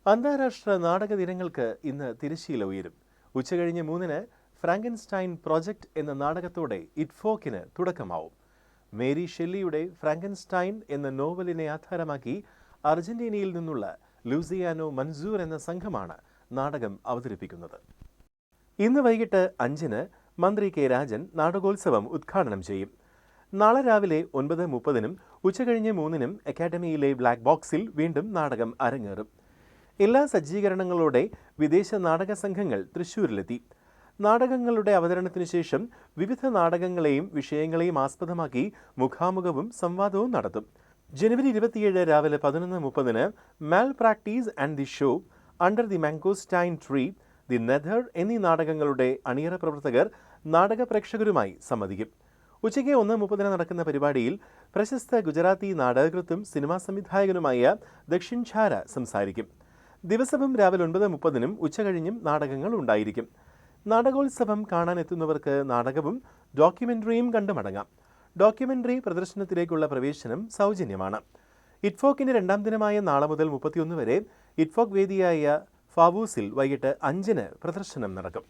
അന്താരാഷ്ട്ര നാടക ദിനങ്ങൾക്ക് ഇന്ന് തിരശ്ശീല ഉയരും. ഉച്ചകഴിഞ്ഞ് 3-ന് ഫ്രാങ്കൻസ്റ്റൈൻ പ്രോജക്റ്റ് എന്ന നാടകത്തോടെ ഇറ്റ്ഫോക്കിന് തുടക്കമാവും. മേരി ഷെല്ലിയുടെ ഫ്രാങ്കൻസ്റ്റൈൻ എന്ന നോവലിനെ ആധാരമാക്കി അർജന്റീനയിൽ നിന്നുള്ള ലൂസിയാനോ മൻസൂർ എന്ന സംഘമാണ് നാടകം അവതരിപ്പിക്കുന്നത്. ഇന്ന് വൈകിട്ട് 5-ന് മന്ത്രി കെ രാജൻ നാടകോത്സവം ഉദ്ഘാടനം ചെയ്യും. നാളെ രാവിലെ 9:30-നും ഉച്ചകഴിഞ്ഞ് 3-നും അക്കാഡമിയിലെ ബ്ലാക്ക് ബോക്സിൽ വീണ്ടും നാടകം അരങ്ങേറും. എല്ലാ സജ്ജീകരണങ്ങളോടെ വിദേശ നാടക സംഘങ്ങൾ തൃശ്ശൂരിലെത്തി. നാടകങ്ങളുടെ അവതരണത്തിനു ശേഷം വിവിധ നാടകങ്ങളെയും വിഷയങ്ങളെയും ആസ്പദമാക്കി മുഖാമുഖവും സംവാദവും നടത്തും. ജനുവരി 27 രാവിലെ 11:30-ന് malpractice and the show, under the mangosteen tree, the nether എന്നീ നാടകങ്ങളുടെ അണിയറ പ്രവർത്തകർ നാടക പ്രേക്ഷകരുമായി സംവദിക്കും. ഉച്ചയ്ക്ക് 1:30-ന് നടക്കുന്ന പരിപാടിയിൽ പ്രശസ്ത ഗുജറാത്തി നാടകകൃത്തും സിനിമാ സംവിധായകനുമായ ദക്ഷിൺ ഝാര സംസാരിക്കും. ദിവസവും രാവിലെ 9:30-നും ഉച്ചകഴിഞ്ഞും നാടകങ്ങൾ ഉണ്ടായിരിക്കും. നാടകോത്സവം കാണാനെത്തുന്നവർക്ക് നാടകവും ഡോക്യുമെന്ററിയും കണ്ടു മടങ്ങാം. ഡോക്യുമെന്ററി പ്രദർശനത്തിലേക്കുള്ള പ്രവേശനം സൗജന്യമാണ്. ഇറ്റ്ഫോക്കിന്റെ 2ാം ദിനമായ നാളെ മുതൽ 31 വരെ ഇറ്റ്ഫോക്ക് വേദിയായ ഫാവൂസിൽ വൈകിട്ട് 5-ന് പ്രദർശനം നടക്കും.